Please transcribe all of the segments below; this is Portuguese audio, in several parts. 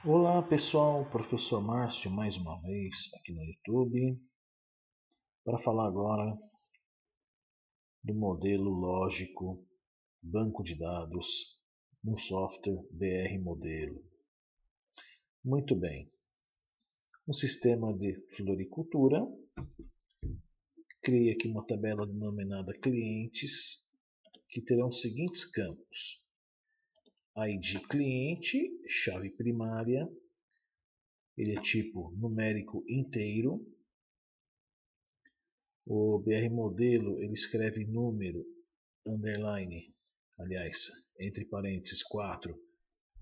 Olá pessoal, professor Márcio mais uma vez aqui no YouTube para falar agora do modelo lógico banco de dados no software BR Modelo. Muito bem, um sistema de floricultura, criei aqui uma tabela denominada clientes que terão os seguintes campos: ID cliente, chave primária, ele é tipo numérico inteiro. O BR Modelo ele escreve número, underline, aliás, entre parênteses 4,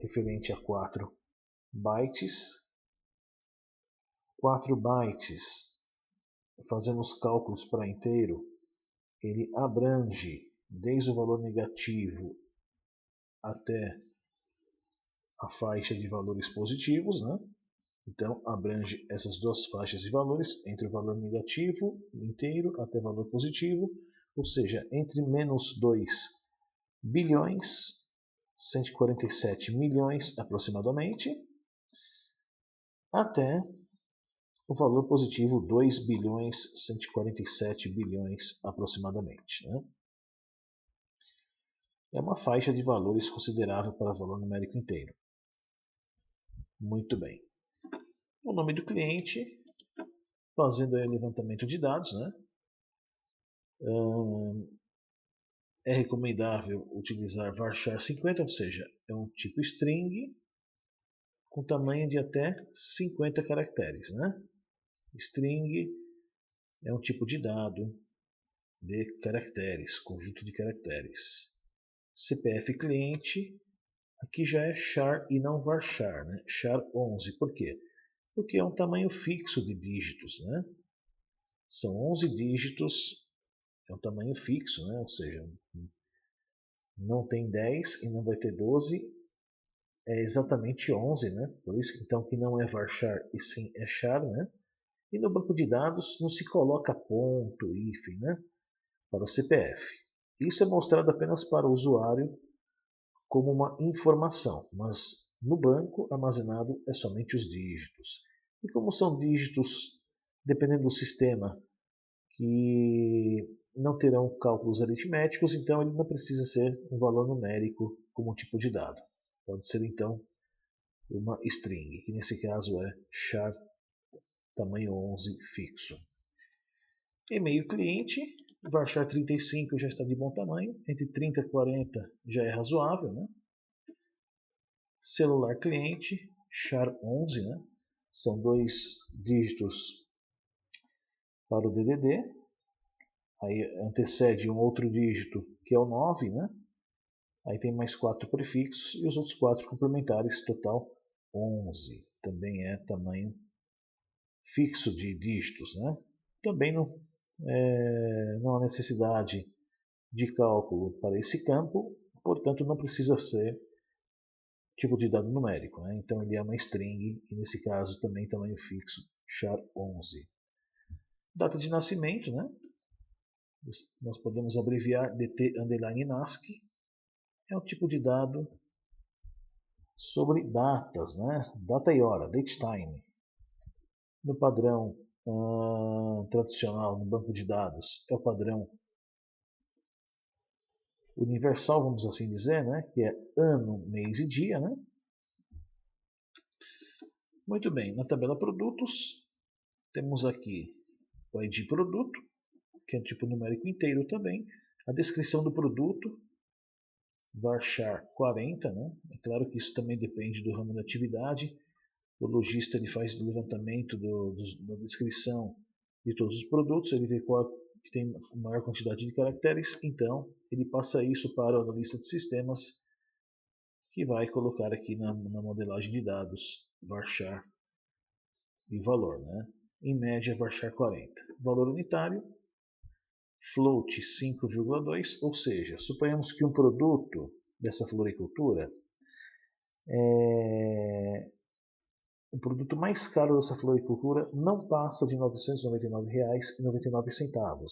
referente a 4 bytes. 4 bytes, fazendo os cálculos para inteiro, ele abrange desde o valor negativo até a faixa de valores positivos, né? Então, abrange essas duas faixas de valores, entre o valor negativo inteiro até o valor positivo, ou seja, entre menos 2 bilhões, 147 milhões aproximadamente, até o valor positivo 2 bilhões, 147 bilhões aproximadamente. Né? É uma faixa de valores considerável para valor numérico inteiro. Muito bem. O nome do cliente, fazendo aí o levantamento de dados, né? É recomendável utilizar varchar 50, ou seja, é um tipo string com tamanho de até 50 caracteres. Né? String é um tipo de dado de caracteres, conjunto de caracteres. CPF cliente, aqui já é char e não varchar, né? Char 11. Por quê? Porque é um tamanho fixo de dígitos, né? São 11 dígitos, é um tamanho fixo, né? Ou seja, não tem 10 e não vai ter 12, é exatamente 11, né? Por isso então que não é varchar e sim é char, né? E no banco de dados não se coloca ponto, hífen, né? Para o CPF. Isso é mostrado apenas para o usuário como uma informação, mas no banco armazenado é somente os dígitos. E como são dígitos, dependendo do sistema, que não terão cálculos aritméticos, então ele não precisa ser um valor numérico como tipo de dado. Pode ser então uma string, que nesse caso é char tamanho 11 fixo. E-mail cliente, varchar 35 já está de bom tamanho, entre 30 e 40 já é razoável, né? Celular cliente, char 11, né? São dois dígitos para o DDD, aí antecede um outro dígito que é o 9, né? Aí tem mais 4 prefixos e os outros 4 complementares, total 11. Também é tamanho fixo de dígitos, né? Também não há necessidade de cálculo para esse campo, portanto não precisa ser tipo de dado numérico. Né? Então ele é uma string, e nesse caso também tamanho fixo, char 11. Data de nascimento, né? Nós podemos abreviar dt_nasc, é um tipo de dado sobre datas, né? Data e hora, date time. No padrão tradicional no banco de dados é o padrão universal, vamos assim dizer, né? Que é ano, mês e dia. Né? Muito bem, na tabela produtos temos aqui o ID produto, que é um tipo numérico inteiro também, a descrição do produto, varchar 40, né? É claro que isso também depende do ramo da atividade. O lojista ele faz o levantamento da descrição de todos os produtos, ele vê qual que tem a maior quantidade de caracteres, então ele passa isso para o analista de sistemas, que vai colocar aqui na modelagem de dados varchar e valor. Né? Em média, varchar 40. Valor unitário, float 5,2, ou seja, suponhamos que um produto dessa floricultura o produto mais caro dessa floricultura não passa de R$ 999,99.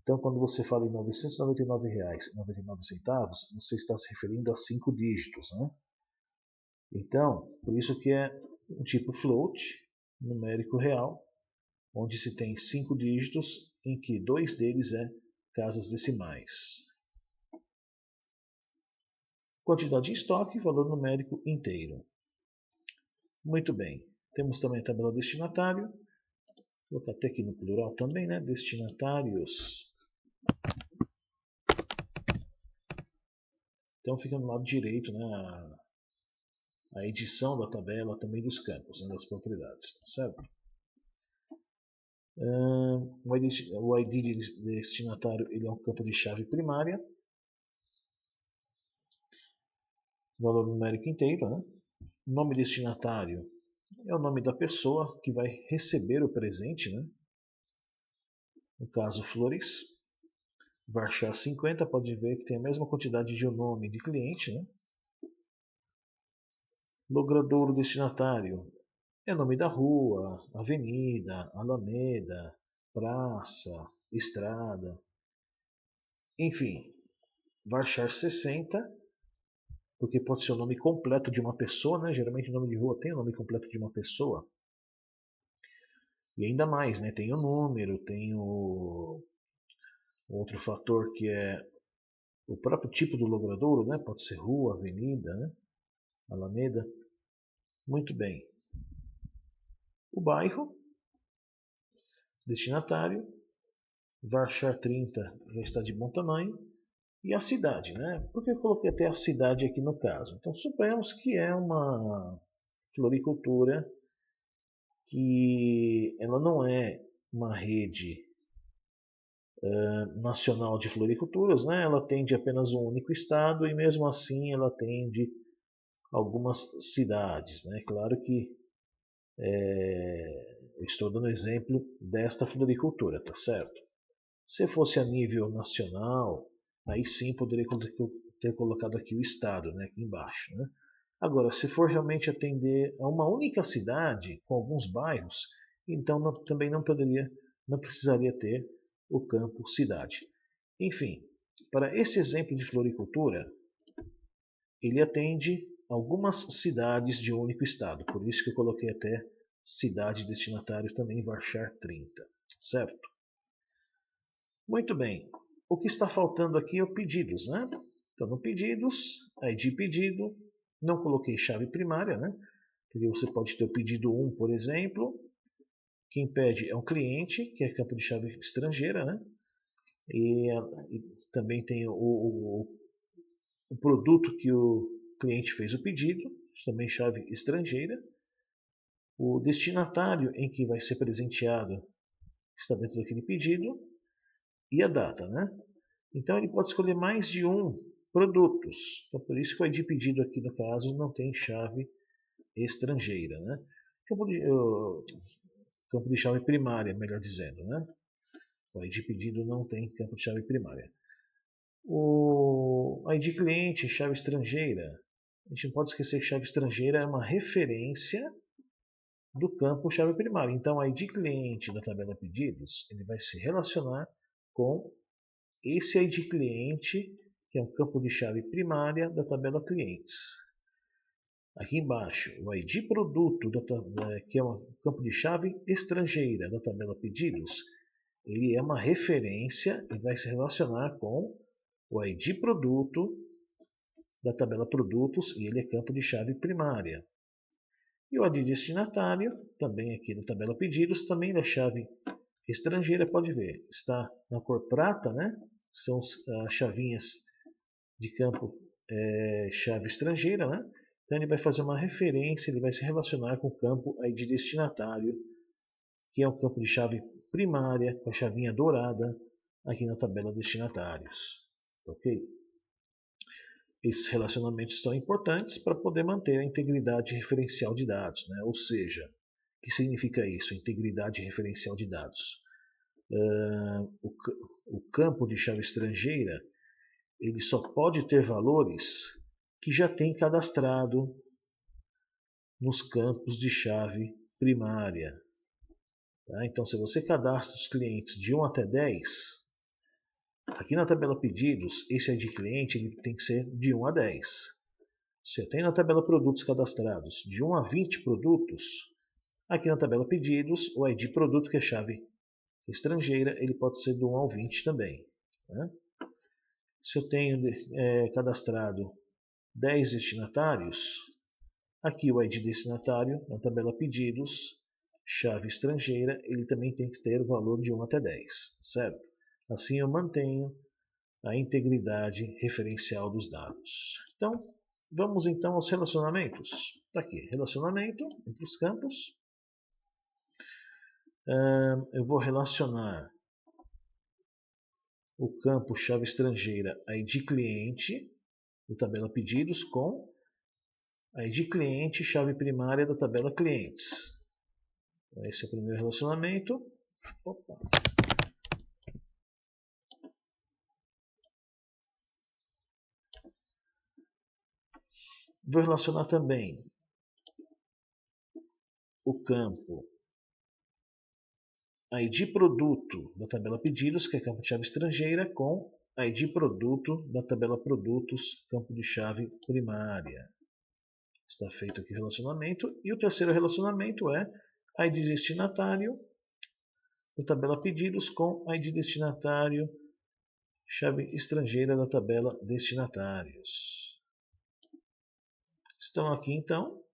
Então, quando você fala em R$ 999,99, você está se referindo a 5 dígitos. Né? Então, por isso que é um tipo float, numérico real, onde se tem 5 dígitos, em que 2 deles é casas decimais. Quantidade em estoque, valor numérico inteiro. Muito bem. Temos também a tabela destinatário. Vou colocar até aqui no plural também, né? Destinatários. Então fica no lado direito, né? A edição da tabela também dos campos, né? Das propriedades, certo? O ID destinatário ele é um campo de chave primária. Valor numérico inteiro, né? Nome destinatário é o nome da pessoa que vai receber o presente, né? No caso, flores. Varchar 50, pode ver que tem a mesma quantidade de nome de cliente, né? Logradouro destinatário é nome da rua, avenida, alameda, praça, estrada. Enfim, Varchar 60, porque pode ser o nome completo de uma pessoa, né? Geralmente o nome de rua tem o nome completo de uma pessoa. E ainda mais, né? Tem o número, tem o outro fator que é o próprio tipo do logradouro, né? Pode ser rua, avenida, né? Alameda. Muito bem. O bairro, destinatário, Varchar 30 já está de bom tamanho. E a cidade, né? Por que eu coloquei até a cidade aqui no caso? Então, suponhamos que é uma floricultura que ela não é uma rede nacional de floriculturas, né? Ela atende apenas um único estado e mesmo assim ela atende algumas cidades, né? Claro que eu estou dando exemplo desta floricultura, tá certo? Se fosse a nível nacional, aí sim poderia ter colocado aqui o estado, né? Aqui embaixo, né? Agora, se for realmente atender a uma única cidade com alguns bairros, então também não precisaria ter o campo cidade. Enfim, para esse exemplo de floricultura, ele atende algumas cidades de um único estado. Por isso que eu coloquei até cidade destinatário também Varchar 30, certo? Muito bem. O que está faltando aqui é o pedidos, né? Então, no pedidos, ID pedido, não coloquei chave primária, né? Porque você pode ter o pedido 1, por exemplo. Quem pede é um cliente, que é campo de chave estrangeira, né? E também tem o produto que o cliente fez o pedido, também chave estrangeira. O destinatário em que vai ser presenteado está dentro daquele pedido. E a data, né? Então ele pode escolher mais de um produtos. Então por isso que o ID pedido aqui no caso não tem chave estrangeira, né? Campo de chave primária, melhor dizendo, né? O ID pedido não tem campo de chave primária. O ID cliente, chave estrangeira. A gente não pode esquecer que chave estrangeira é uma referência do campo chave primária. Então, o ID cliente da tabela pedidos ele vai se relacionar com esse ID cliente, que é um campo de chave primária da tabela clientes. Aqui embaixo, o ID produto, que é um campo de chave estrangeira da tabela pedidos, ele é uma referência e vai se relacionar com o ID produto da tabela produtos e ele é campo de chave primária. E o ID destinatário, também aqui da tabela pedidos, também da chave estrangeira, pode ver, está na cor prata, né? São as chavinhas de campo chave estrangeira, né? Então ele vai fazer uma referência, ele vai se relacionar com o campo ID destinatário, que é o campo de chave primária, com a chavinha dourada aqui na tabela destinatários. Ok? Esses relacionamentos são importantes para poder manter a integridade referencial de dados, né? Ou seja, o que significa isso? Integridade referencial de dados. O campo de chave estrangeira ele só pode ter valores que já tem cadastrado nos campos de chave primária. Tá? Então, se você cadastra os clientes de 1 até 10, aqui na tabela pedidos, esse ID cliente ele tem que ser de 1 a 10. Se eu tenho na tabela produtos cadastrados de 1 a 20 produtos, aqui na tabela pedidos, o ID produto, que é chave estrangeira, ele pode ser do 1 ao 20 também. Né? Se eu tenho cadastrado 10 destinatários, aqui o ID destinatário, na tabela pedidos, chave estrangeira, ele também tem que ter o valor de 1 até 10, certo? Assim eu mantenho a integridade referencial dos dados. Então, vamos então aos relacionamentos. Está aqui, relacionamento entre os campos. Eu vou relacionar o campo chave estrangeira ID cliente da tabela pedidos com ID cliente chave primária da tabela clientes. Esse é o primeiro relacionamento. Opa. Vou relacionar também o campo ID produto da tabela pedidos, que é campo de chave estrangeira, com ID produto da tabela produtos, campo de chave primária. Está feito aqui o relacionamento. E o terceiro relacionamento é ID destinatário da tabela pedidos com ID destinatário, chave estrangeira da tabela destinatários. Estão aqui então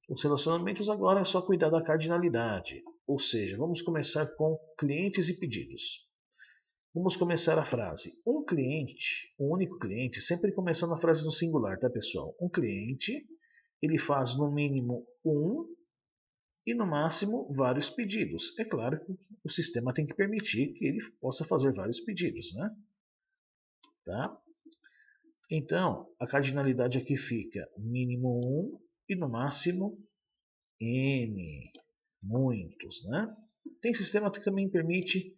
os relacionamentos. Agora é só cuidar da cardinalidade, ou seja, vamos começar com clientes e pedidos. Vamos começar a frase. Um cliente, um único cliente, sempre começando a frase no singular, tá pessoal? Um cliente, ele faz no mínimo um e no máximo vários pedidos. É claro que o sistema tem que permitir que ele possa fazer vários pedidos, né? Tá? Então, a cardinalidade aqui fica mínimo 1 e no máximo n, muitos, né? Tem sistema que também permite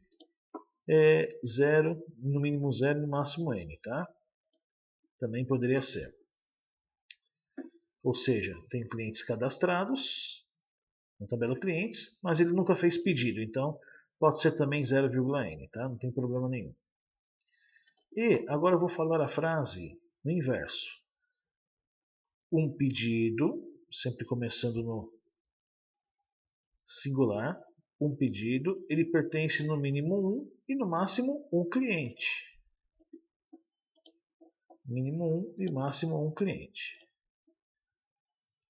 0, no mínimo 0 e no máximo n, tá? Também poderia ser. Ou seja, tem clientes cadastrados na tabela clientes, mas ele nunca fez pedido, então pode ser também 0,n, tá? Não tem problema nenhum. E agora eu vou falar a frase no inverso. Um pedido, sempre começando no singular, um pedido, ele pertence no mínimo 1 e no máximo um cliente. Mínimo 1 e máximo um cliente.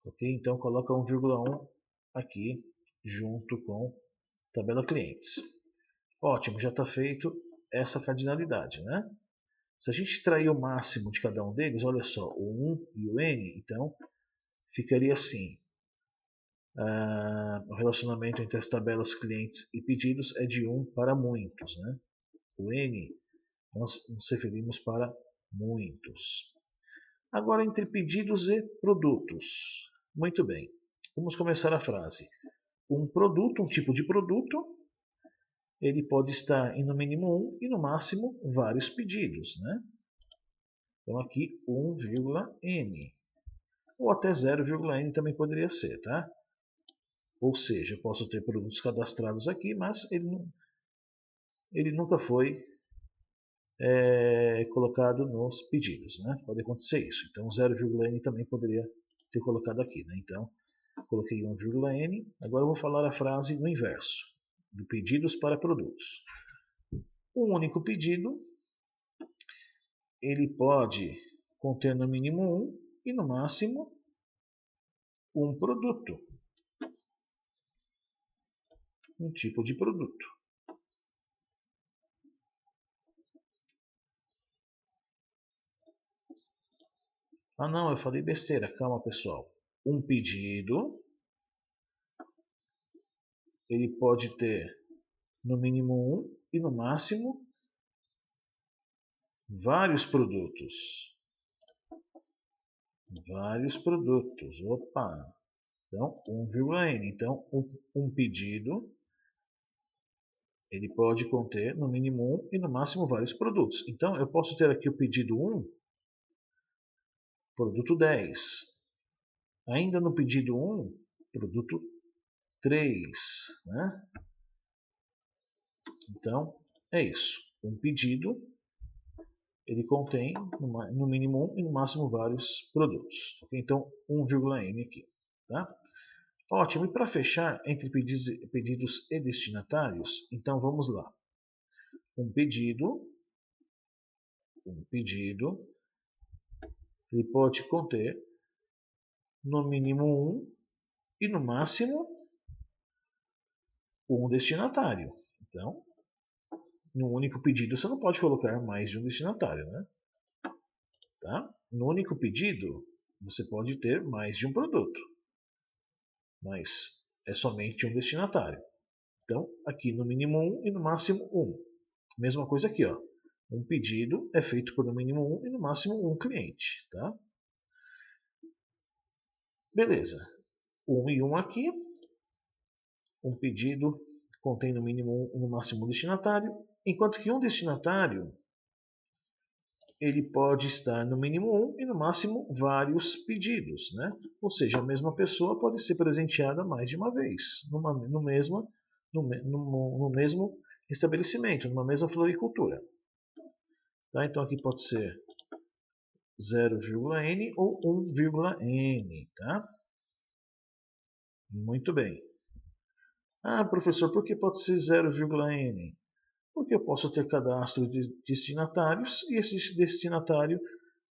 Ok? Então coloca 1,1 aqui junto com tabela clientes. Ótimo, já está feito essa cardinalidade, né? Se a gente extrair o máximo de cada um deles, olha só, o 1 e o n, então ficaria assim. O relacionamento entre as tabelas clientes e pedidos é de 1 para muitos, né? O n nós nos referimos para muitos. Agora, entre pedidos e produtos. Muito bem, vamos começar a frase. Um produto, um tipo de produto, ele pode estar em no mínimo 1 e no máximo vários pedidos, né? Então aqui 1,n. Ou até 0,n também poderia ser, tá? Ou seja, eu posso ter produtos cadastrados aqui, mas ele nunca foi colocado nos pedidos, né? Pode acontecer isso. Então 0,n também poderia ter colocado aqui, né? Então coloquei 1,n. Agora eu vou falar a frase no inverso, do pedidos para produtos. Um único pedido, ele pode conter no mínimo 1 e no máximo um produto, um tipo de produto. Ah não, eu falei besteira, calma pessoal. Um pedido, ele pode ter no mínimo 1 e no máximo vários produtos. Vários produtos. Opa! Então, 1,n. Então, um pedido, ele pode conter no mínimo 1 e no máximo vários produtos. Então, eu posso ter aqui o pedido 1, produto 10. Ainda no pedido 1, produto 3. Né? Então, é isso. Um pedido, ele contém no mínimo um e no máximo vários produtos. Okay? Então, 1,n aqui. Tá? Ótimo. E para fechar, entre pedidos e destinatários, então vamos lá. Um pedido, ele pode conter no mínimo um e no máximo um destinatário. Então, no único pedido você não pode colocar mais de um destinatário, né? Tá? No único pedido você pode ter mais de um produto, mas é somente um destinatário. Então, aqui no mínimo um e no máximo um. Mesma coisa aqui, ó. Um pedido é feito por no mínimo um e no máximo um cliente, tá? Beleza. Um e um aqui. Um pedido contém no mínimo um e no máximo um destinatário, enquanto que um destinatário ele pode estar no mínimo um e no máximo vários pedidos, né? Ou seja, a mesma pessoa pode ser presenteada mais de uma vez, no mesmo estabelecimento, numa mesma floricultura. Tá? Então aqui pode ser 0,n ou 1,n. Tá? Muito bem. Ah, professor, por que pode ser 0,n? Porque eu posso ter cadastro de destinatários e esse destinatário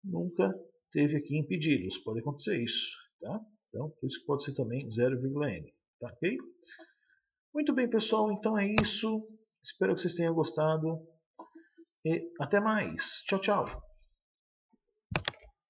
nunca teve aqui em pedidos. Pode acontecer isso. Tá? Então, por isso que pode ser também 0,n. Tá, ok? Muito bem, pessoal. Então é isso. Espero que vocês tenham gostado. E até mais. Tchau, tchau.